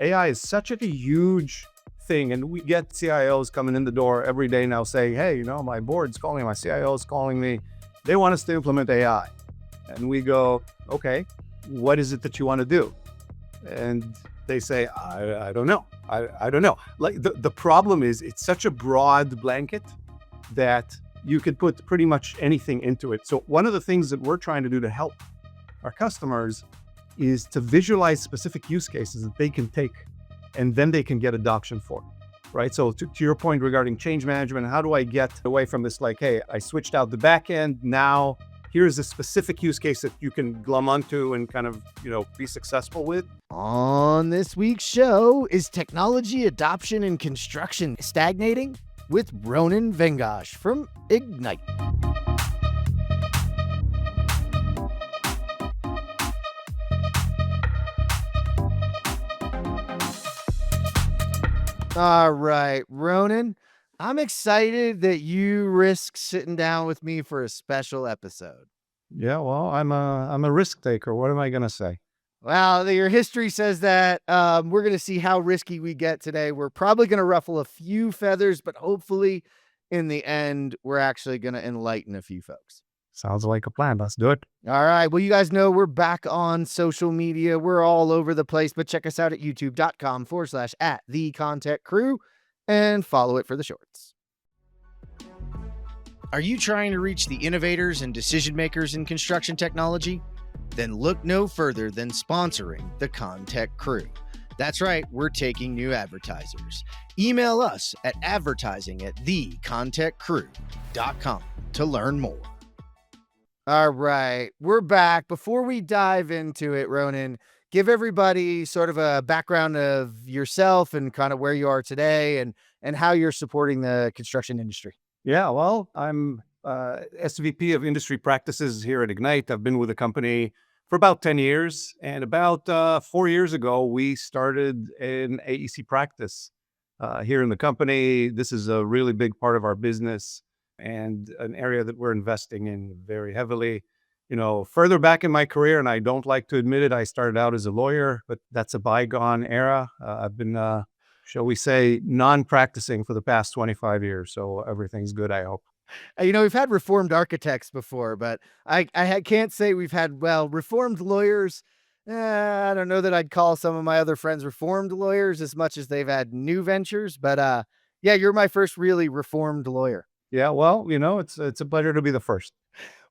AI is such a huge thing, and we get CIOs coming in the door every day now saying, hey, my board's calling me, my CIO is calling me. They want us to implement AI. And we go, okay, what is it that you want to do? And they say, I don't know. I don't know. Like the problem is it's such a broad blanket that you could put pretty much anything into it. So one of the things that we're trying to do to help our customers is to visualize specific use cases that they can take, and then they can get adoption for, right? So to your point regarding change management, how do I get away from this? Like, hey, I switched out the back end. Now here's a specific use case that you can glom onto and kind of, be successful with. On this week's show, is technology adoption in construction stagnating? With Ronen Vengosh from Egnyte. All right, Ronen, I'm excited that you risked sitting down with me for a special episode. Yeah, well, I'm a risk taker. What am I going to say? Well, your history says that we're going to see how risky we get today. We're probably going to ruffle a few feathers, but hopefully in the end, we're actually going to enlighten a few folks. Sounds like a plan. Let's do it. All right. Well, you guys know we're back on social media. We're all over the place, but check us out at youtube.com/@thecontentcrew and follow it for the shorts. Are you trying to reach the innovators and decision makers in construction technology? Then look no further than sponsoring the Content Crew. That's right, we're taking new advertisers. Email us at advertising@thecontentcrew.com to learn more. All right, we're back. Before we dive into it, Ronen, give everybody sort of a background of yourself and kind of where you are today and how you're supporting the construction industry. Yeah, well, I'm SVP of industry practices here at Egnyte. I've been with the company for about 10 years. And about 4 years ago, we started an AEC practice here in the company. This is a really big part of our business and an area that we're investing in very heavily. Further back in my career, and I don't like to admit it, I started out as a lawyer, but that's a bygone era. I've been shall we say, non-practicing for the past 25 years. So everything's good, I hope. We've had reformed architects before, but I can't say we've had, reformed lawyers. I don't know that I'd call some of my other friends reformed lawyers as much as they've had new ventures. But yeah, you're my first really reformed lawyer. Yeah, well, it's a pleasure to be the first.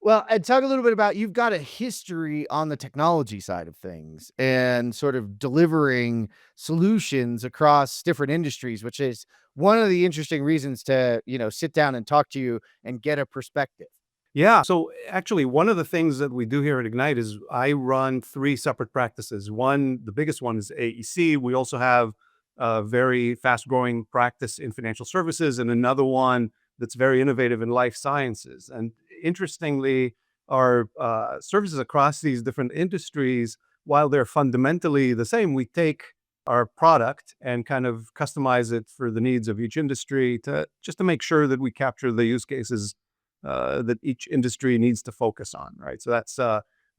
Well, and talk a little bit about, you've got a history on the technology side of things and sort of delivering solutions across different industries, which is one of the interesting reasons to, sit down and talk to you and get a perspective. Yeah. So actually, one of the things that we do here at Egnyte is I run 3 separate practices. One, the biggest one is AEC. We also have a very fast growing practice in financial services and another one that's very innovative in life sciences. And interestingly, our services across these different industries, while they're fundamentally the same, we take our product and kind of customize it for the needs of each industry to make sure that we capture the use cases that each industry needs to focus on, right? So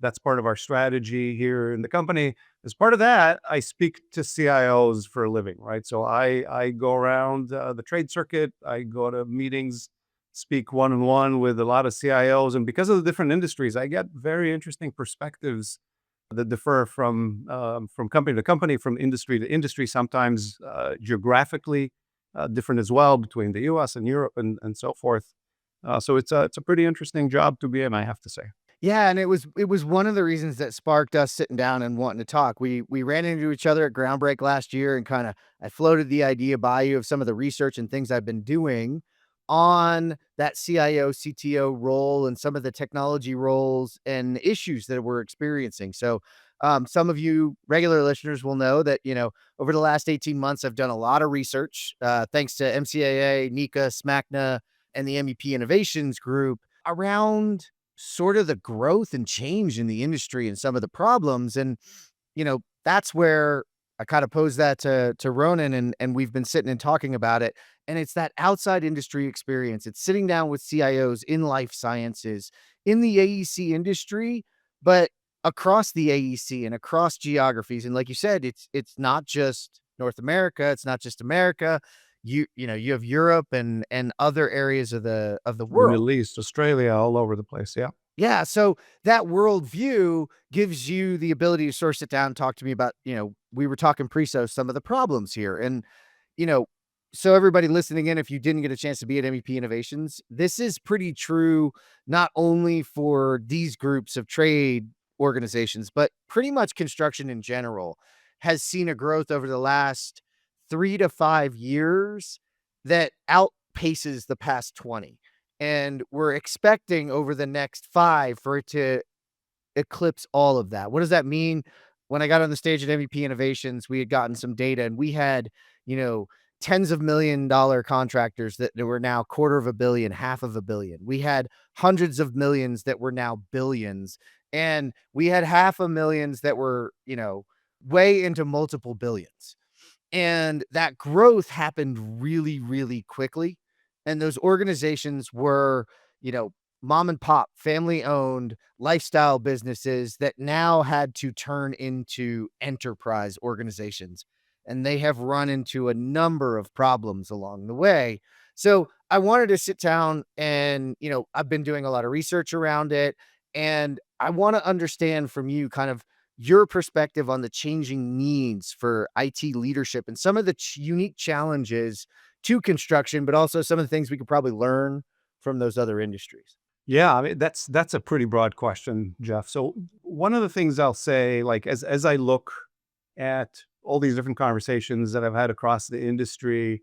that's part of our strategy here in the company. As part of that, I speak to CIOs for a living, right? So I go around the trade circuit, I go to meetings, speak one-on-one with a lot of CIOs, and because of the different industries, I get very interesting perspectives that differ from company to company, from industry to industry, sometimes geographically different as well between the U.S. and Europe and so forth. So it's a pretty interesting job to be in, I have to say. Yeah, and it was one of the reasons that sparked us sitting down and wanting to talk. We ran into each other at Groundbreak last year, and kind of I floated the idea by you of some of the research and things I've been doing on that CIO, CTO role and some of the technology roles and issues that we're experiencing. So some of you regular listeners will know that, over the last 18 months, I've done a lot of research, thanks to MCAA, NICA, SMACNA, and the MEP Innovations Group around sort of the growth and change in the industry and some of the problems. And, that's where I kind of posed that to Ronen, and we've been sitting and talking about it. And it's that outside industry experience. It's sitting down with CIOs in life sciences, in the AEC industry, but across the AEC and across geographies. And like you said, it's not just North America, it's not just America. You have Europe and other areas of the The world. Middle East, Australia, all over the place. Yeah. Yeah, so that worldview gives you the ability to sort of sit down and talk to me about, we were talking pre-show some of the problems here. And, you know, so everybody listening in, if you didn't get a chance to be at MEP Innovations, this is pretty true not only for these groups of trade organizations, but pretty much construction in general has seen a growth over the last 3 to 5 years that outpaces the past 20. And we're expecting over the next 5 for it to eclipse all of that. What does that mean? When I got on the stage at MVP Innovations, we had gotten some data and we had, you know, tens of $1 million contractors that were now quarter of a billion, half of a billion. We had hundreds of millions that were now billions. And we had half a millions that were, way into multiple billions. And that growth happened really, really quickly. And those organizations were, you know, mom and pop, family owned lifestyle businesses that now had to turn into enterprise organizations. And they have run into a number of problems along the way. So I wanted to sit down and, I've been doing a lot of research around it. And I want to understand from you kind of your perspective on the changing needs for IT leadership and some of the unique challenges to construction, but also some of the things we could probably learn from those other industries. Yeah, I mean, that's a pretty broad question, Jeff. So one of the things I'll say, like as I look at all these different conversations that I've had across the industry,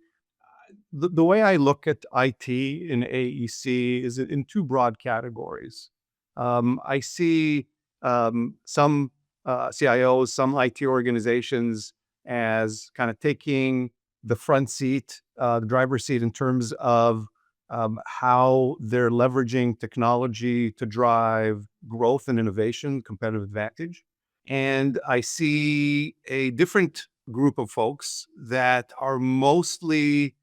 the way I look at IT in AEC is in two broad categories. I see some CIOs, some IT organizations as kind of taking the front seat, the driver's seat in terms of how they're leveraging technology to drive growth and innovation, competitive advantage. And I see a different group of folks that are mostly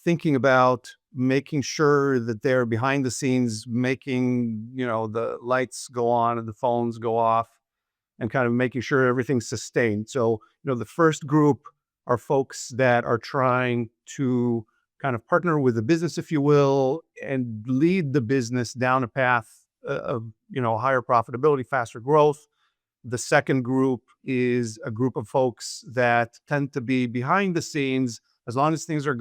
thinking about making sure that they're behind the scenes, making, the lights go on and the phones go off and kind of making sure everything's sustained. So, the first group are folks that are trying to kind of partner with the business, if you will, and lead the business down a path of, higher profitability, faster growth. The second group is a group of folks that tend to be behind the scenes. As long as things are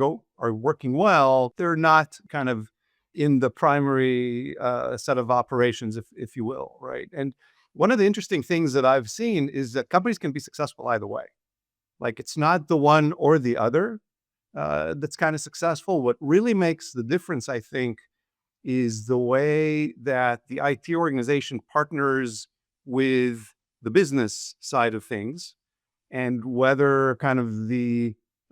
working well, they're not kind of in the primary set of operations, if you will, right? And one of the interesting things that I've seen is that companies can be successful either way. Like it's not the one or the other that's kind of successful. What really makes the difference, I think, is the way that the IT organization partners with the business side of things and whether kind of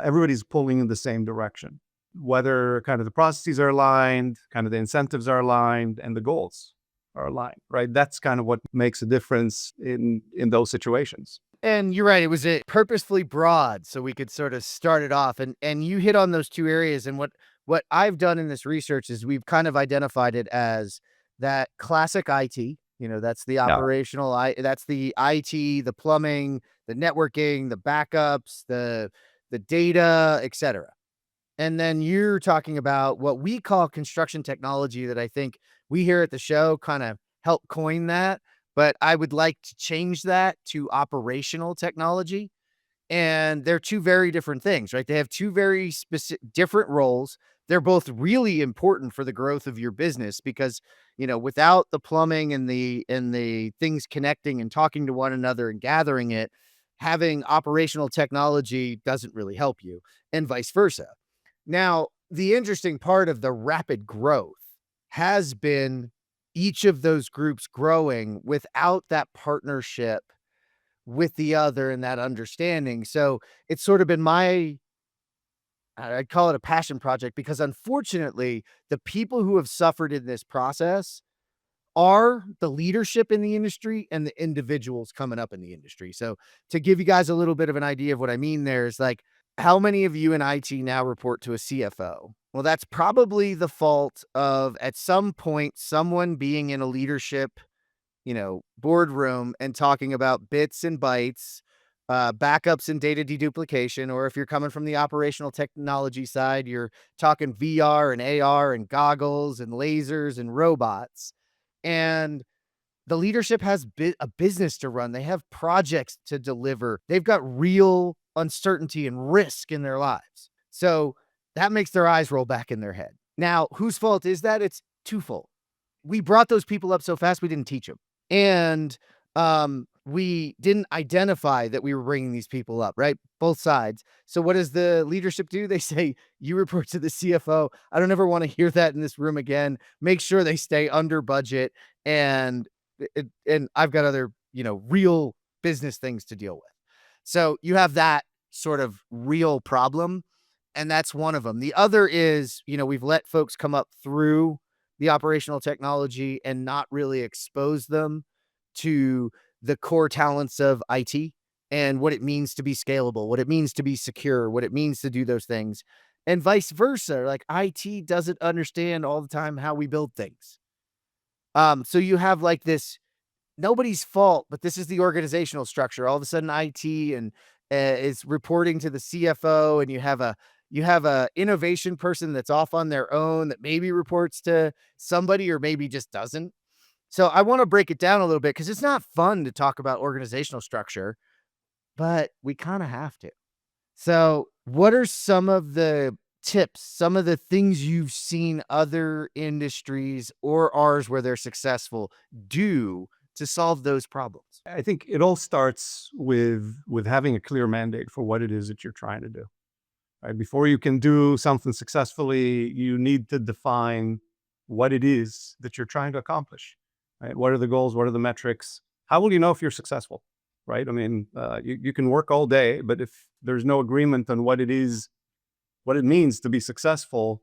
everybody's pulling in the same direction, whether kind of the processes are aligned, kind of the incentives are aligned, and the goals are aligned, right? That's kind of what makes a difference in those situations. And you're right, it was a purposefully broad so we could sort of start it off, and you hit on those 2 areas. And what I've done in this research is we've kind of identified it as that classic IT, that's the Yeah. that's the IT, the plumbing, the networking, the backups, the data, etc. And then you're talking about what we call construction technology that I think we here at the show kind of help coin that, but I would like to change that to operational technology. And they're 2 very different things, right? They have 2 very specific different roles. They're both really important for the growth of your business because, without the plumbing and the things connecting and talking to one another and gathering it, having operational technology doesn't really help you, and vice versa. Now, the interesting part of the rapid growth has been each of those groups growing without that partnership with the other and that understanding. So it's sort of been I'd call it a passion project because unfortunately, the people who have suffered in this process are the leadership in the industry and the individuals coming up in the industry. So to give you guys a little bit of an idea of what I mean there is like, how many of you in IT now report to a CFO? Well, that's probably the fault of at some point someone being in a leadership, boardroom and talking about bits and bytes, backups and data deduplication, or if you're coming from the operational technology side, you're talking VR and AR and goggles and lasers and robots. And the leadership has a business to run. They have projects to deliver. They've got real uncertainty and risk in their lives. So that makes their eyes roll back in their head. Now, whose fault is that? It's twofold. We brought those people up so fast we didn't teach them. And we didn't identify that we were bringing these people up, right? Both sides. So what does the leadership do? They say, you report to the CFO. I don't ever want to hear that in this room again. Make sure they stay under budget. And I've got other, real business things to deal with. So you have that sort of real problem. And that's one of them. The other is, we've let folks come up through the operational technology and not really expose them to the core talents of IT and what it means to be scalable, what it means to be secure, what it means to do those things, and vice versa. Like IT doesn't understand all the time how we build things. So you have like this nobody's fault, but this is the organizational structure. All of a sudden, IT and is reporting to the CFO, and you have a innovation person that's off on their own that maybe reports to somebody or maybe just doesn't. So I want to break it down a little bit because it's not fun to talk about organizational structure, but we kind of have to. So, what are some of the tips, some of the things you've seen other industries or ours where they're successful do to solve those problems? I think it all starts with having a clear mandate for what it is that you're trying to do. Right? Before you can do something successfully, you need to define what it is that you're trying to accomplish. Right? What are the goals? What are the metrics? How will you know if you're successful? Right? I mean, you can work all day, but if there's no agreement on what it is, what it means to be successful,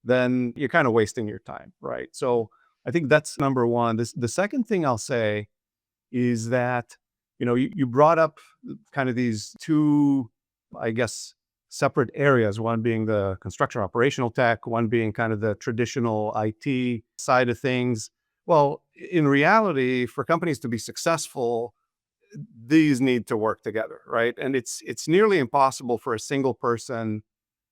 then you're kind of wasting your time. Right? So I think that's number one. The second thing I'll say is that, you brought up kind of these two, I guess, separate areas, one being the construction operational tech, one being kind of the traditional IT side of things. Well, in reality, for companies to be successful, these need to work together, right? And it's nearly impossible for a single person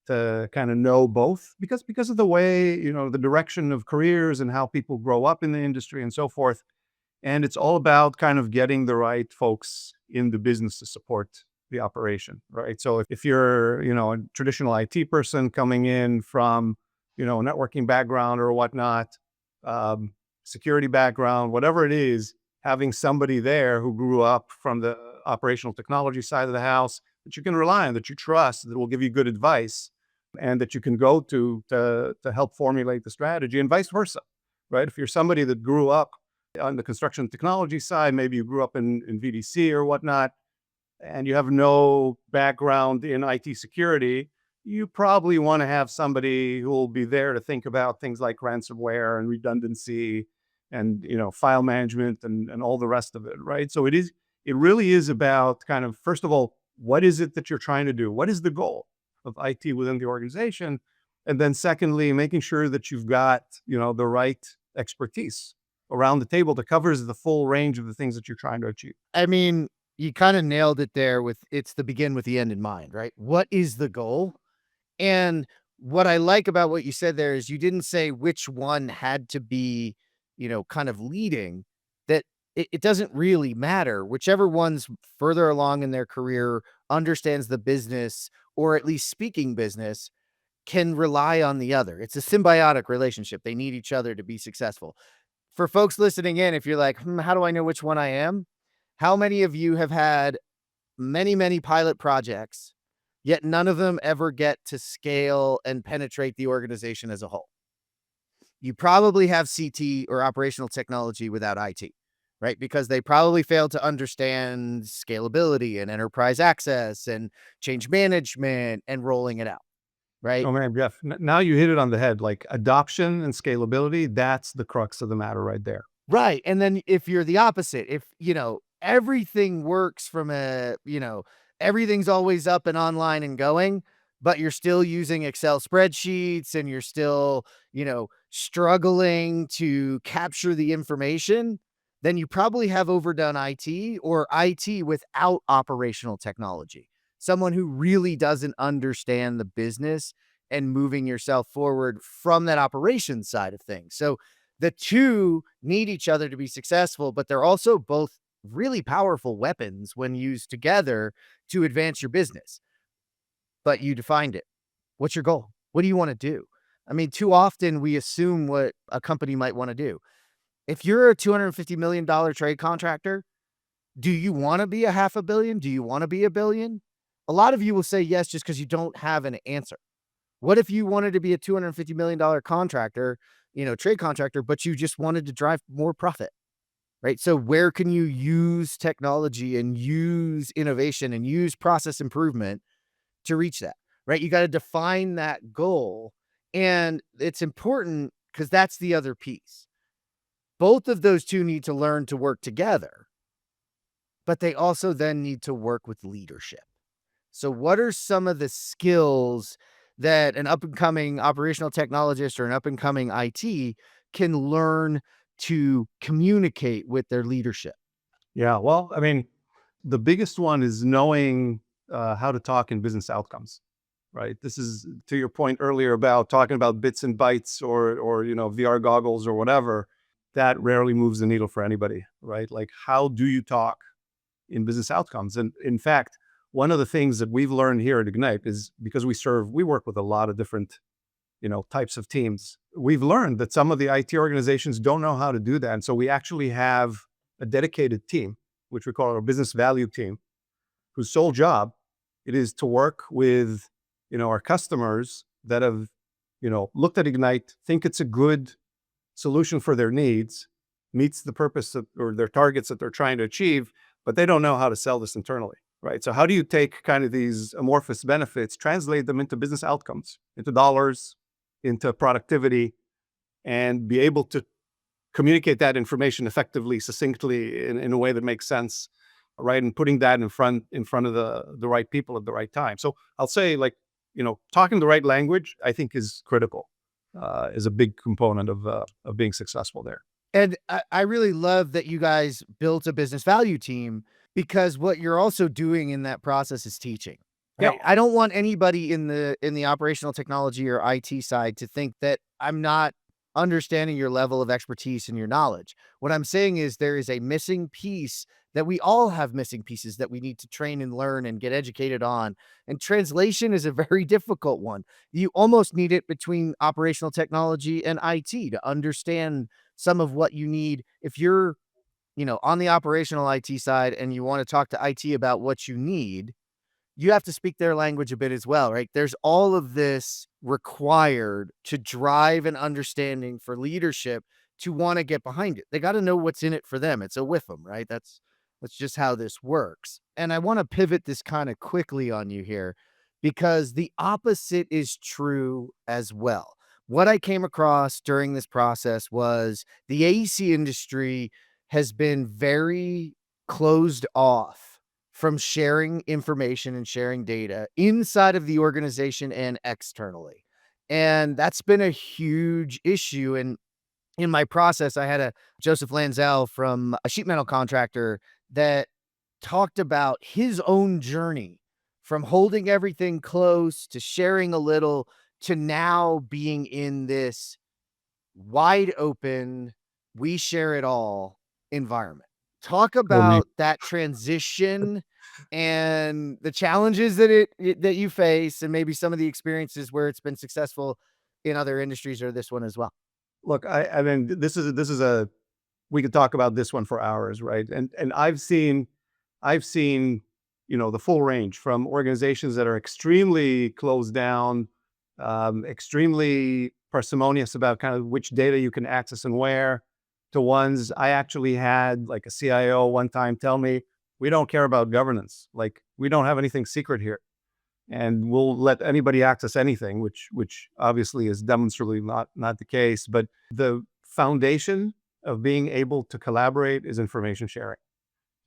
to kind of know both because of the way, the direction of careers and how people grow up in the industry and so forth. And it's all about kind of getting the right folks in the business to support the operation, right? So if you're, a traditional IT person coming in from, a networking background or whatnot, security background, whatever it is, having somebody there who grew up from the operational technology side of the house that you can rely on, that you trust, that will give you good advice, and that you can go to help formulate the strategy, and vice versa, right? If you're somebody that grew up on the construction technology side, maybe you grew up in VDC or whatnot, and you have no background in IT security, you probably want to have somebody who will be there to think about things like ransomware and redundancy and file management and all the rest of it, right? So it really is about kind of, first of all, what is it that you're trying to do? What is the goal of IT within the organization? And then secondly, making sure that you've got, the right expertise around the table that covers the full range of the things that you're trying to achieve. I mean, you kind of nailed it there with it's the begin with the end in mind, right? What is the goal? And what I like about what you said there is you didn't say which one had to be, kind of leading, that it doesn't really matter. Whichever one's further along in their career, understands the business, or at least speaking business, can rely on the other. It's a symbiotic relationship. They need each other to be successful. For folks listening in, if you're like, how do I know which one I am? How many of you have had many, many pilot projects, yet none of them ever get to scale and penetrate the organization as a whole? You probably have CT or operational technology without IT, right? Because they probably failed to understand scalability and enterprise access and change management and rolling it out, right? Oh man, Jeff, now you hit it on the head. Like adoption and scalability, that's the crux of the matter right there. Right. And then if you're the opposite, if, everything works from everything's always up and online and going, but you're still using Excel spreadsheets and you're still, struggling to capture the information, then you probably have overdone IT or IT without operational technology. Someone who really doesn't understand the business and moving yourself forward from that operations side of things. So the two need each other to be successful, but they're also both really powerful weapons when used together to advance your business. But you defined it. What's your goal? What do you want to do? I mean, too often we assume what a company might want to do. If you're a $250 million trade contractor, do you want to be a half a billion? Do you want to be a billion? A lot of you will say yes just because you don't have an answer. What if you wanted to be a $250 million contractor, trade contractor, but you just wanted to drive more profit, right? So where can you use technology and use innovation and use process improvement to reach that, right? You got to define that goal. And it's important because that's the other piece. Both of those two need to learn to work together, but they also then need to work with leadership. So, what are some of the skills that an up and coming operational technologist or an up and coming IT can learn to communicate with their leadership? Yeah, well, I mean, the biggest one is knowing how to talk in business outcomes, right? This is to your point earlier about talking about bits and bytes or VR goggles or whatever. That rarely moves the needle for anybody, right? Like, how do you talk in business outcomes? And in fact, one of the things that we've learned here at Ignite is because we work with a lot of different types of teams. We've learned that some of the IT organizations don't know how to do that. And so we actually have a dedicated team, which we call our business value team, whose sole job it is to work with, our customers that have, looked at Ignite, think it's a good solution for their needs, meets the purpose or their targets that they're trying to achieve, but they don't know how to sell this internally, right? So how do you take kind of these amorphous benefits, translate them into business outcomes, into dollars, into productivity, and be able to communicate that information effectively, succinctly, in a way that makes sense, right? And putting that in front of the right people at the right time. So I'll say, like, talking the right language, I think, is critical, is a big component of being successful there. And I really love that you guys built a business value team because what you're also doing in that process is teaching. Yeah. Right? I don't want anybody in the operational technology or IT side to think that I'm not understanding your level of expertise and your knowledge. What I'm saying is there is a missing piece that we all have missing pieces that we need to train and learn and get educated on. And translation is a very difficult one. You almost need it between operational technology and IT to understand some of what you need. If you're, on the operational IT side and you want to talk to IT about what you need, you have to speak their language a bit as well, right? There's all of this required to drive an understanding for leadership to want to get behind it. They got to know what's in it for them. It's a with 'em, right? That's just how this works. And I want to pivot this kind of quickly on you here because the opposite is true as well. What I came across during this process was the AEC industry has been very closed off from sharing information and sharing data inside of the organization and externally. And that's been a huge issue. And in my process, I had a Joseph Lanzel from a sheet metal contractor that talked about his own journey from holding everything close to sharing a little to now being in this wide open, we share it all environment. Talk I mean, about that transition and the challenges that you face and maybe some of the experiences where it's been successful in other industries or this one as well. look, I mean, this is a we could talk about this one for hours, right? And I've seen the full range from organizations that are extremely closed down, extremely parsimonious about kind of which data you can access and where, to ones I actually had like a CIO one time tell me, we don't care about governance. Like, we don't have anything secret here, and we'll let anybody access anything, which obviously is demonstrably not the case. But the foundation of being able to collaborate is information sharing,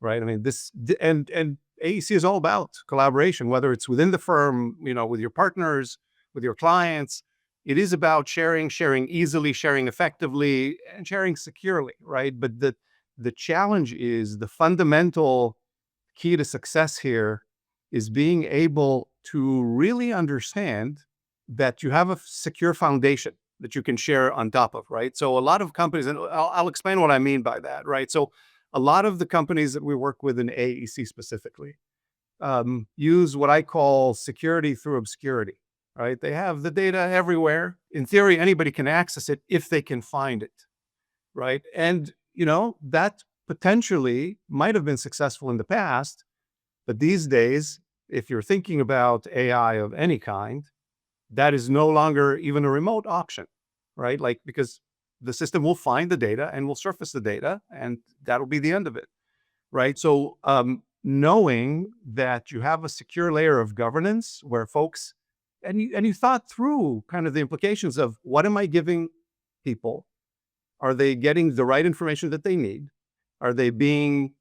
right? I mean, and AEC is all about collaboration, whether it's within the firm, with your partners, with your clients. It is about sharing easily, sharing effectively, and sharing securely, right? But The challenge is the fundamental key to success here is being able to really understand that you have a secure foundation that you can share on top of, right? So a lot of companies, and I'll explain what I mean by that, right? So a lot of the companies that we work with in AEC specifically use what I call security through obscurity, right? They have the data everywhere. In theory, anybody can access it if they can find it, right? And, that potentially might have been successful in the past, but these days, if you're thinking about AI of any kind, that is no longer even a remote option, right? Like, because the system will find the data and will surface the data, and that'll be the end of it, right? So, knowing that you have a secure layer of governance where folks, and you thought through kind of the implications of what am I giving people? Are they getting the right information that they need? Are they being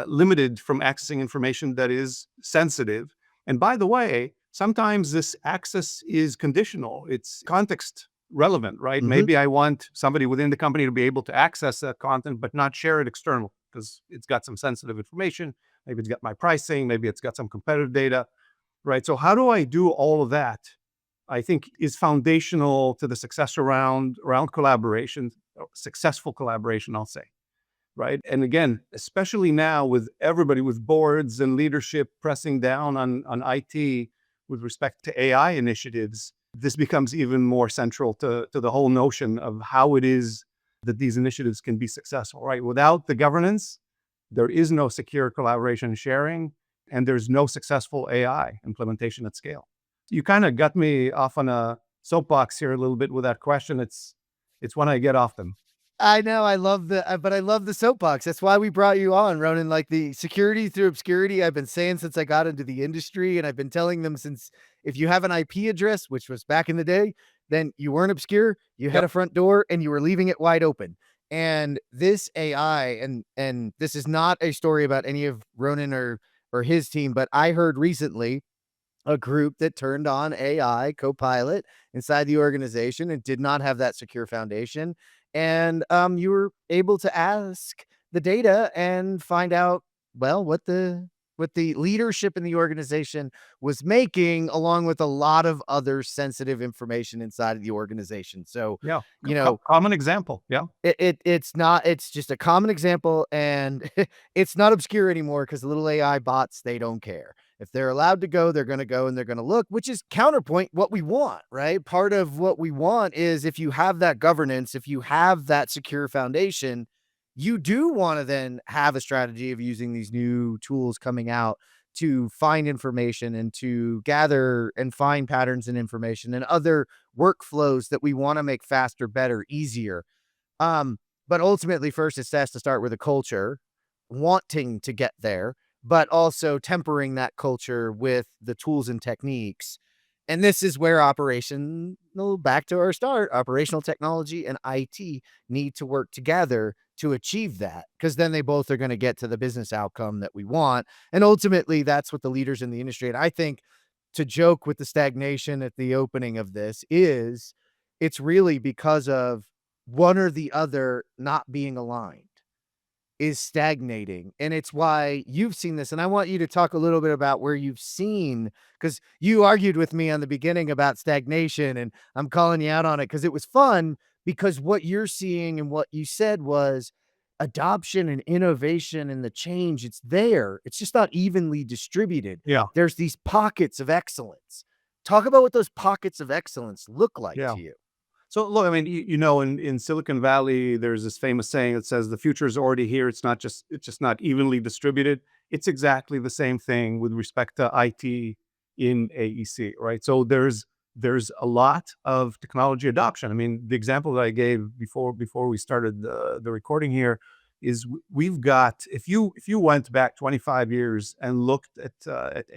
limited from accessing information that is sensitive? And by the way, sometimes this access is conditional. It's context relevant, right? Mhm. Maybe I want somebody within the company to be able to access that content, but not share it externally because it's got some sensitive information. Maybe it's got my pricing. Maybe it's got some competitive data, right? So how do I do all of that? I think is foundational to the success around collaboration, successful collaboration, I'll say, right? And again, especially now with everybody with boards and leadership pressing down on IT with respect to AI initiatives, this becomes even more central to the whole notion of how it is that these initiatives can be successful, right? Without the governance, there is no secure collaboration and sharing, and there's no successful AI implementation at scale. You kind of got me off on a soapbox here a little bit with that question. It's one I get often. I know, but I love the soapbox. That's why we brought you on, Ronan. Like the security through obscurity, I've been saying since I got into the industry, and I've been telling them since if you have an IP address, which was back in the day, then you weren't obscure, you had Yep. a front door, and you were leaving it wide open. And this AI, and this is not a story about any of Ronan or his team, but I heard recently a group that turned on AI Copilot inside the organization and did not have that secure foundation. And you were able to ask the data and find out, well, what the leadership in the organization was making, along with a lot of other sensitive information inside of the organization. So, Yeah. you know, Common example. Yeah. it's just a common example, and it's not obscure anymore because the little AI bots, they don't care. If they're allowed to go, they're gonna go and they're gonna look, which is counterpoint what we want, right? Part of what we want is if you have that governance, if you have that secure foundation, you do wanna then have a strategy of using these new tools coming out to find information and to gather and find patterns and information and other workflows that we wanna make faster, better, easier. But ultimately, first, it has to start with a culture wanting to get there, but also tempering that culture with the tools and techniques. And this is where back to our start, operational technology and IT need to work together to achieve that, because then they both are going to get to the business outcome that we want. And ultimately, that's what the leaders in the industry, and I think to joke with the stagnation at the opening of this is it's really because of one or the other not being aligned is stagnating. And it's why you've seen this. And I want you to talk a little bit about where you've seen, because you argued with me on the beginning about stagnation, and I'm calling you out on it because it was fun. Because what you're seeing and what you said was adoption and innovation and the change, it's there. It's just not evenly distributed. Yeah. There's these pockets of excellence. Talk about what those pockets of excellence look like Yeah. to you. So look, I mean, in Silicon Valley, there's this famous saying that says the future is already here. It's just not evenly distributed. It's exactly the same thing with respect to IT in AEC, right? So there's a lot of technology adoption. I mean, the example that I gave before we started the recording here is we've got if you went back 25 years and looked at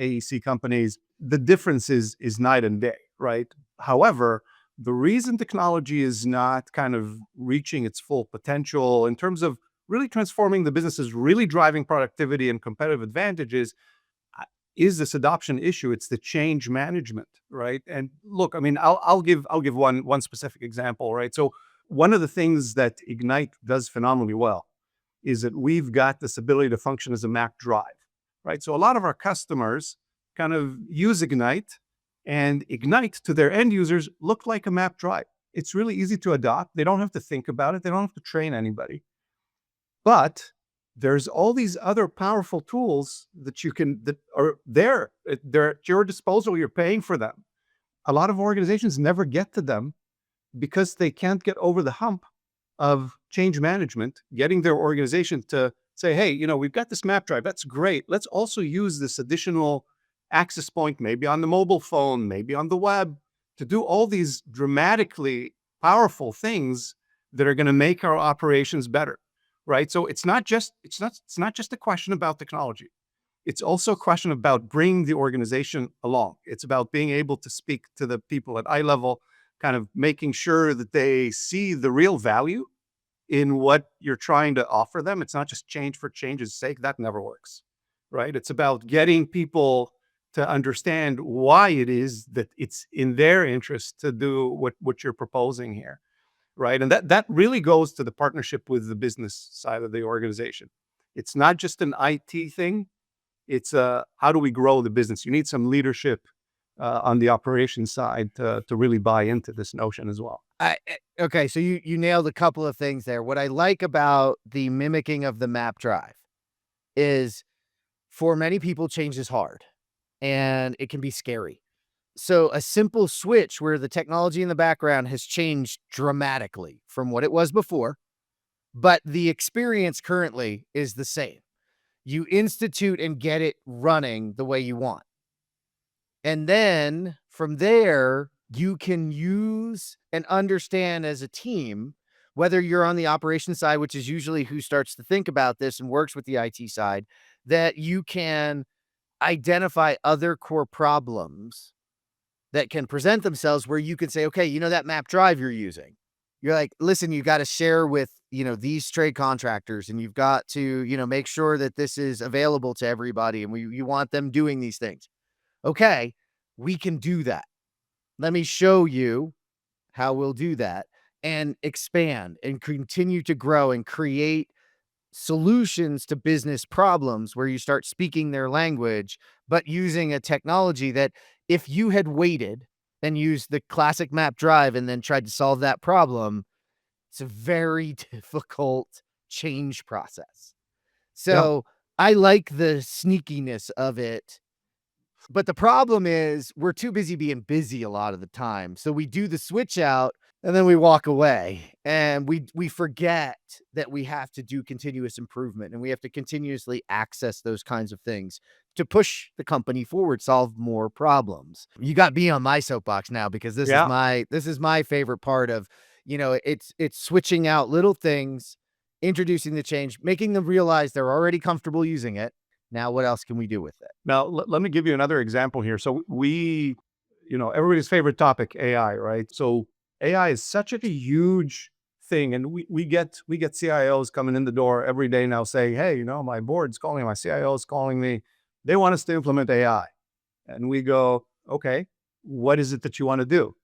AEC companies, the difference is night and day, right? However, the reason technology is not kind of reaching its full potential in terms of really transforming the businesses, really driving productivity and competitive advantages, uh, is this adoption issue. It's the change management, right? And look, I mean, I'll give one specific example, right? So one of the things that Ignite does phenomenally well is that we've got this ability to function as a map drive, right? So a lot of our customers kind of use Ignite, and Ignite to their end users look like a map drive. It's really easy to adopt. They don't have to think about it. They don't have to train anybody. But there's all these other powerful tools that are there. They're at your disposal. You're paying for them. A lot of organizations never get to them because they can't get over the hump of change management, getting their organization to say, hey, we've got this map drive. That's great. Let's also use this additional access point, maybe on the mobile phone, maybe on the web, to do all these dramatically powerful things that are going to make our operations better. Right. So it's not just a question about technology. It's also a question about bringing the organization along. It's about being able to speak to the people at eye level, kind of making sure that they see the real value in what you're trying to offer them. It's not just change for change's sake. That never works, right? It's about getting people to understand why it is that it's in their interest to do what you're proposing here, right? And that really goes to the partnership with the business side of the organization. It's not just an IT thing. It's how do we grow the business? You need some leadership on the operations side to really buy into this notion as well. Okay, so you nailed a couple of things there. What I like about the mimicking of the map drive is, for many people, change is hard and it can be scary. So a simple switch where the technology in the background has changed dramatically from what it was before, but the experience currently is the same. You institute and get it running the way you want. And then from there, you can use and understand as a team, whether you're on the operations side, which is usually who starts to think about this and works with the IT side, that you can identify other core problems that can present themselves where you can say, okay, that map drive you're using. You're like, listen, you got to share with, these trade contractors, and you've got to, make sure that this is available to everybody. And you want them doing these things. Okay, we can do that. Let me show you how we'll do that and expand and continue to grow and create solutions to business problems where you start speaking their language, but using a technology that, if you had waited and used the classic map drive and then tried to solve that problem, it's a very difficult change process. Yeah. So I like the sneakiness of it. But the problem is we're too busy being busy a lot of the time. So we do the switch out and then we walk away, and we forget that we have to do continuous improvement, and we have to continuously access those kinds of things to push the company forward, solve more problems. You got me on my soapbox now, because this Yeah. is my favorite part of, it's switching out little things, introducing the change, making them realize they're already comfortable using it. Now, what else can we do with it? Now, let me give you another example here. So everybody's favorite topic, AI, right? So AI is such a huge thing, and we get CIOs coming in the door every day now saying, hey, my board's calling, my CIO's calling me. They want us to implement AI. And we go, okay, what is it that you want to do?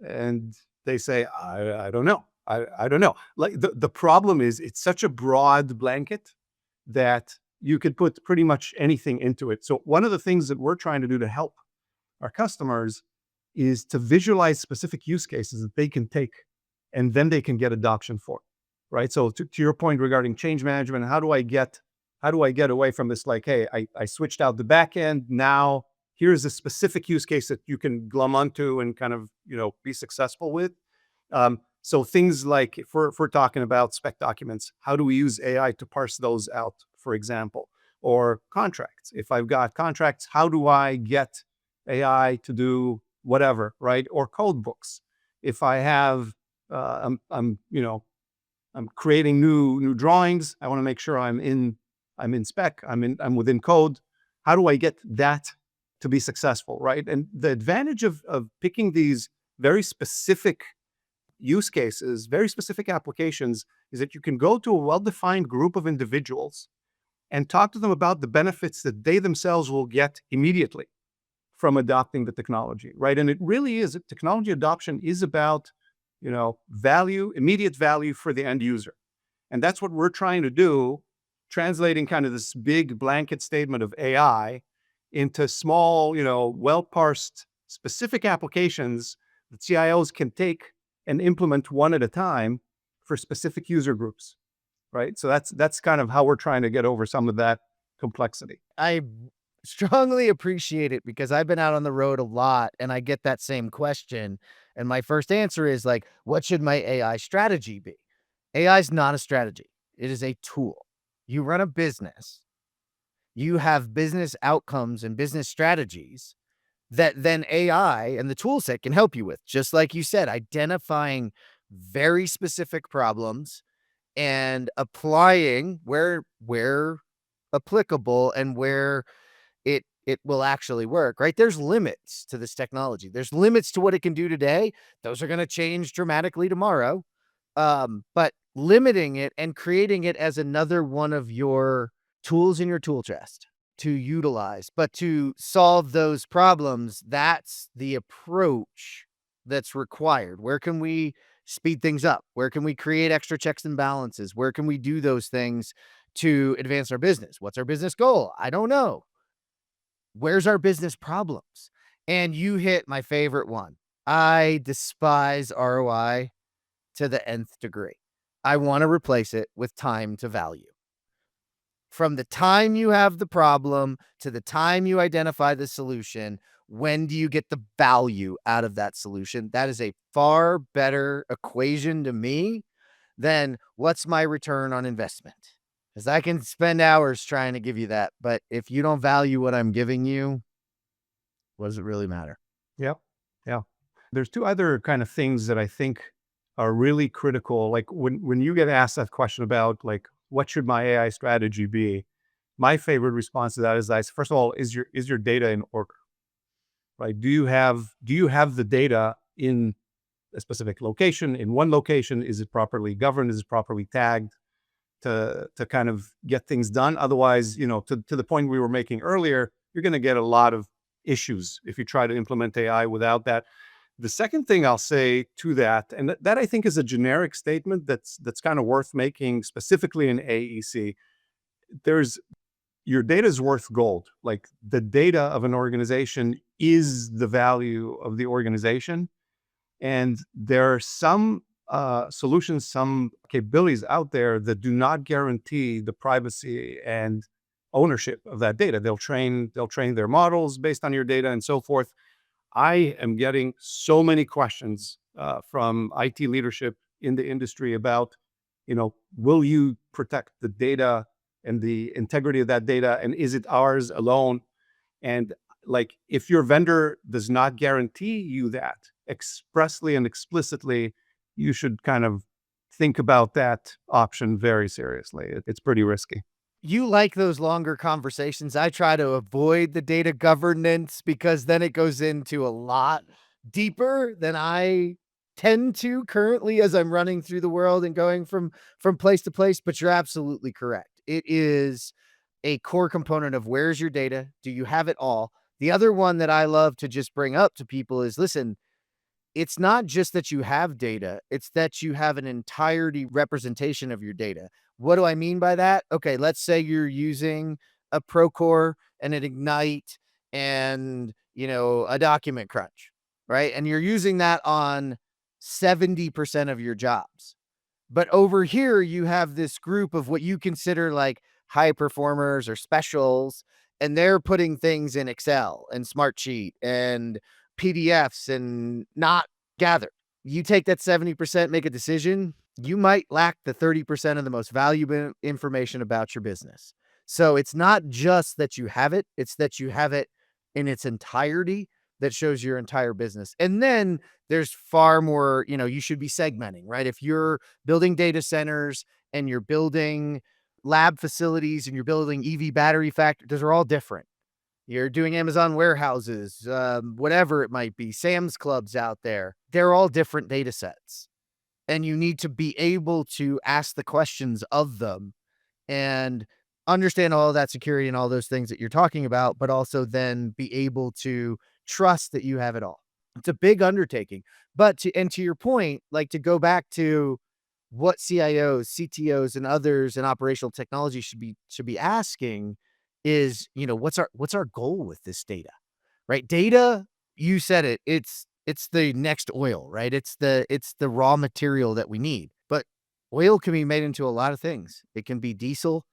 And they say, I don't know. I don't know. Like the problem is, it's such a broad blanket that you could put pretty much anything into it. So one of the things that we're trying to do to help our customers is to visualize specific use cases that they can take, and then they can get adoption for, right? So to your point regarding change management, how do I get away from this? Like, hey, I switched out the back end. Now here's a specific use case that you can glom onto and kind of, be successful with. So things like, if we're talking about spec documents, how do we use AI to parse those out, for example? Or contracts. If I've got contracts, how do I get AI to do whatever, right? Or code books. If I have, I'm creating new drawings. I want to make sure I'm in spec. I'm within code. How do I get that to be successful, right? And the advantage of picking these very specific use cases, very specific applications, is that you can go to a well-defined group of individuals and talk to them about the benefits that they themselves will get immediately from adopting the technology, right? And it really is, technology adoption is about, value, immediate value for the end user. And that's what we're trying to do, translating kind of this big blanket statement of AI into small, well-parsed specific applications that CIOs can take and implement one at a time for specific user groups, right? So that's kind of how we're trying to get over some of that complexity. I strongly appreciate it because I've been out on the road a lot and I get that same question. And my first answer is like, what should my AI strategy be? AI is not a strategy. It is a tool. You run a business, you have business outcomes and business strategies that then AI and the tool set can help you with. Just like you said, identifying very specific problems and applying where applicable and where it will actually work, right? There's limits to this technology. There's limits to what it can do today. Those are going to change dramatically tomorrow. But limiting it and creating it as another one of your tools in your tool chest to utilize, but to solve those problems, that's the approach that's required. Where can we speed things up? Where can we create extra checks and balances? Where can we do those things to advance our business? What's our business goal? I don't know. Where's our business problems? And you hit my favorite one. I despise ROI to the nth degree. I want to replace it with time to value. From the time you have the problem to the time you identify the solution, when do you get the value out of that solution? That is a far better equation to me than what's my return on investment. Because I can spend hours trying to give you that, but if you don't value what I'm giving you, what does it really matter? Yep. Yeah. There's two other kind of things that I think are really critical. Like when you get asked that question about like what should my AI strategy be, my favorite response to that is first of all, is your data in order? Right? Do you have the data in a specific location, in one location? Is it properly governed? Is it properly tagged to kind of get things done? Otherwise, to the point we were making earlier, you're going to get a lot of issues if you try to implement AI without that. The second thing I'll say to that, and that I think is a generic statement that's kind of worth making specifically in AEC, there's your data is worth gold. Like the data of an organization is the value of the organization. And there are some solutions, some capabilities out there that do not guarantee the privacy and ownership of that data. They'll train their models based on your data and so forth. I am getting so many questions from IT leadership in the industry about, will you protect the data and the integrity of that data, and is it ours alone? And like, if your vendor does not guarantee you that expressly and explicitly, you should kind of think about that option very seriously. It's pretty risky. You like those longer conversations. I try to avoid the data governance because then it goes into a lot deeper than I tend to currently as I'm running through the world and going from place to place, but you're absolutely correct. It is a core component of where's your data? Do you have it all? The other one that I love to just bring up to people is listen, it's not just that you have data, it's that you have an entirety representation of your data. What do I mean by that? Okay, let's say you're using a Procore and an Ignite and, a document crunch, right? And you're using that on 70% of your jobs. But over here, you have this group of what you consider like high performers or specials, and they're putting things in Excel and Smartsheet and PDFs and not gathered. You take that 70%, make a decision, you might lack the 30% of the most valuable information about your business. So it's not just that you have it, it's that you have it in its entirety that shows your entire business. And then there's far more, you should be segmenting, right? If you're building data centers and you're building lab facilities and you're building EV battery factories, those are all different. You're doing Amazon warehouses, whatever it might be, Sam's Clubs out there. They're all different data sets. And you need to be able to ask the questions of them and understand all of that security and all those things that you're talking about, but also then be able to trust that you have it all. It's a big undertaking. But to your point, like to go back to what CIOs, CTOs, and others in operational technology should be asking is, what's our goal with this data? Right? Data, you said it, it's the next oil, right? It's the raw material that we need. But oil can be made into a lot of things. It can be diesel,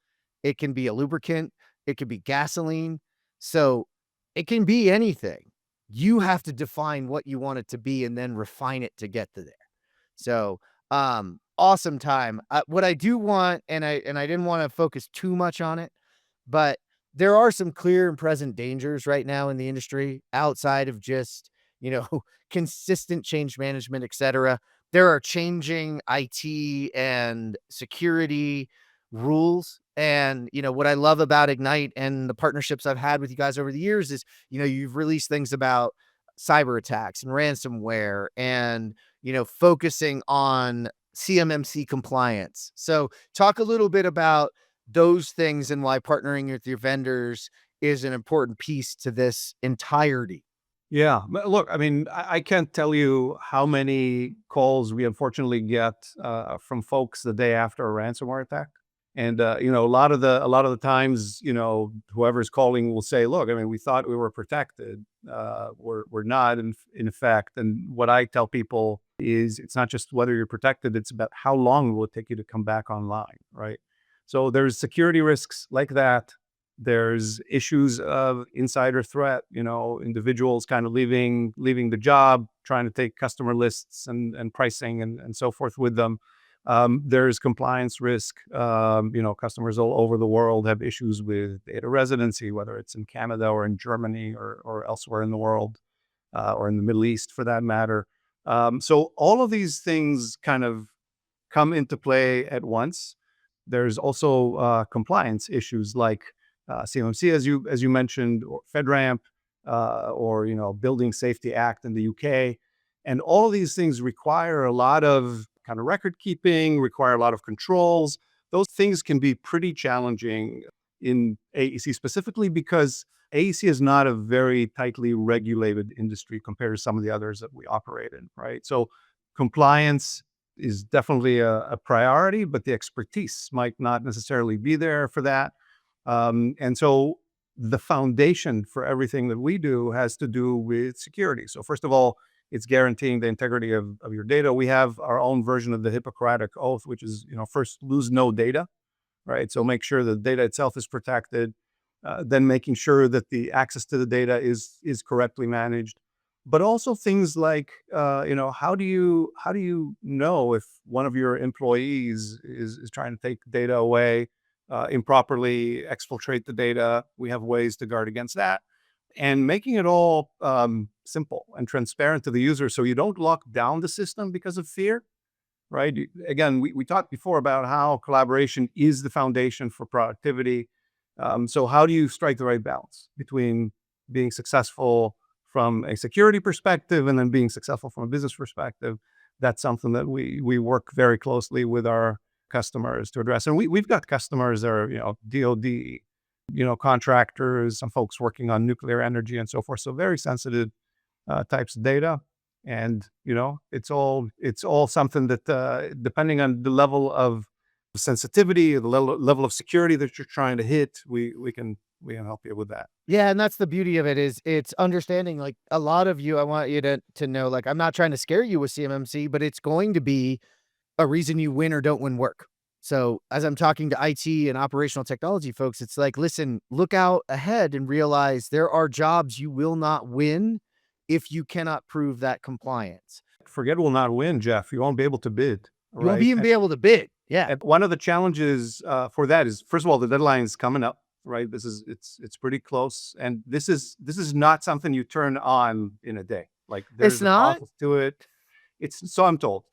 it can be a lubricant, it could be gasoline. So it can be anything. You have to define what you want it to be and then refine it to get to there. So, awesome time. What I do want, and I didn't want to focus too much on it, but there are some clear and present dangers right now in the industry outside of just, you know, consistent change management, et cetera. There are changing IT and security rules. And, what I love about Ignite and the partnerships I've had with you guys over the years is, you've released things about cyber attacks and ransomware and, focusing on CMMC compliance. So talk a little bit about those things and why partnering with your vendors is an important piece to this entirety. Yeah. Look, I mean, I can't tell you how many calls we unfortunately get from folks the day after a ransomware attack. And a lot of the times, whoever's calling will say, "Look, I mean, we thought we were protected. We're not, in effect." And what I tell people is, it's not just whether you're protected; it's about how long will it take you to come back online, right? So there's security risks like that. There's issues of insider threat, individuals kind of leaving the job, trying to take customer lists and pricing and so forth with them. There's compliance risk. Customers all over the world have issues with data residency, whether it's in Canada or in Germany or elsewhere in the world, or in the Middle East for that matter. So all of these things kind of come into play at once. There's also compliance issues like CMMC, as you mentioned, or FedRAMP, or Building Safety Act in the UK, and all of these things require a lot of kind of record keeping, require a lot of controls. Those things can be pretty challenging in AEC specifically because AEC is not a very tightly regulated industry compared to some of the others that we operate in, right? So compliance is definitely a priority, but the expertise might not necessarily be there for that. And so the foundation for everything that we do has to do with security. So first of all, it's guaranteeing the integrity of your data. We have our own version of the Hippocratic Oath, which is, first lose no data, right? So make sure the data itself is protected, then making sure that the access to the data is correctly managed. But also things like, how do you know if one of your employees is trying to take data away improperly, exfiltrate the data? We have ways to guard against that, and making it all simple and transparent to the user, so you don't lock down the system because of fear, right? Again, we talked before about how collaboration is the foundation for productivity. So how do you strike the right balance between being successful from a security perspective and then being successful from a business perspective? That's something that we work very closely with our customers to address. And we've got customers that are, DoD, contractors, some folks working on nuclear energy and so forth. So very sensitive types of data. And, it's all something that, depending on the level of sensitivity, the level of security that you're trying to hit, we can help you with that. Yeah, and that's the beauty of it is it's understanding like a lot of you I want you to know like I'm not trying to scare you with CMMC, but it's going to be a reason you win or don't win work. So as I'm talking to IT and operational technology folks, it's like, listen, look out ahead and realize there are jobs you will not win if you cannot prove that compliance. Forget will not win, Jeff. You won't be able to bid, You won't right? even be able to bid. Yeah. And one of the challenges for that is, first of all, the deadline is coming up, right? It's pretty close, and this is not something you turn on in a day. Like It's there's a not. process to it. It's so I'm told.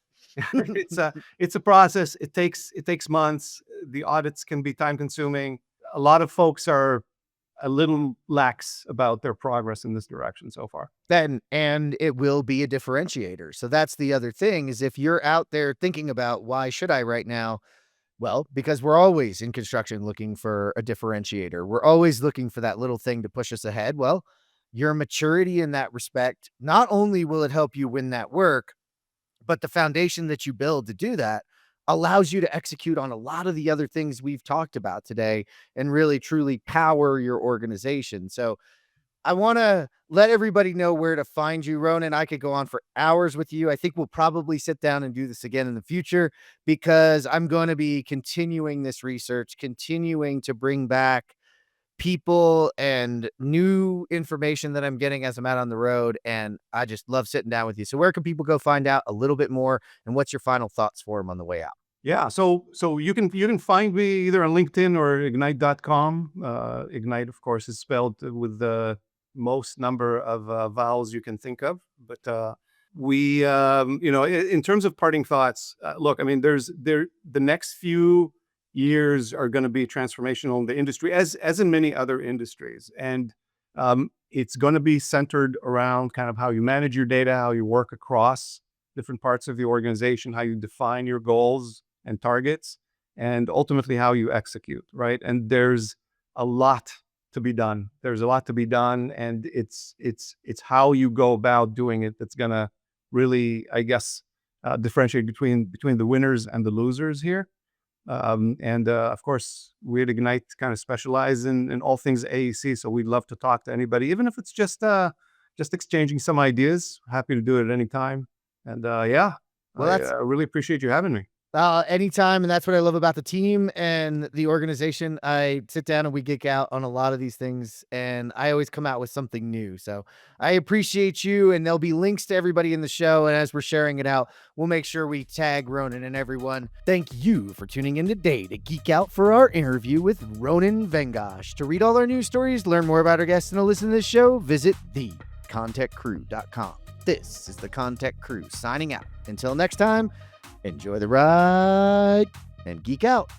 It's a process. It takes months. The audits can be time consuming. A lot of folks are a little lax about their progress in this direction so far. Then and it will be a differentiator. So that's the other thing is if you're out there thinking about why should I right now? Well, because we're always in construction looking for a differentiator. We're always looking for that little thing to push us ahead. Well, your maturity in that respect, not only will it help you win that work, but the foundation that you build to do that, allows you to execute on a lot of the other things we've talked about today and really truly power your organization. So I want to let everybody know where to find you, Ronen. I could go on for hours with you. I think we'll probably sit down and do this again in the future because I'm going to be continuing this research, continuing to bring back people and new information that I'm getting as I'm out on the road. And I just love sitting down with you. So, where can people go find out a little bit more? And what's your final thoughts for them on the way out? Yeah, so you can find me either on LinkedIn or ignite.com. Ignite, of course, is spelled with the most number of vowels you can think of. But in terms of parting thoughts, look, I mean, the next few years are going to be transformational in the industry, as in many other industries, and it's going to be centered around kind of how you manage your data, how you work across different parts of the organization, how you define your goals and targets, and ultimately how you execute, right? And there's a lot to be done. There's a lot to be done, and it's how you go about doing it that's gonna really, I guess, differentiate between the winners and the losers here. And of course, we at Ignite kind of specialize in all things AEC, so we'd love to talk to anybody, even if it's just exchanging some ideas. Happy to do it at any time. And yeah, Well, I that's really appreciate you having me. anytime, and that's what I love about the team and the organization. I sit down and we geek out on a lot of these things, and I always come out with something new. So I appreciate you, and there'll be links to everybody in the show. And as we're sharing it out, we'll make sure we tag Ronen and everyone. Thank you for tuning in today to geek out for our interview with Ronen Vengosh. To read all our news stories, learn more about our guests, and to listen to this show, visit thecontectcrew.com. This is the Contact Crew signing out. Until next time, enjoy the ride and geek out.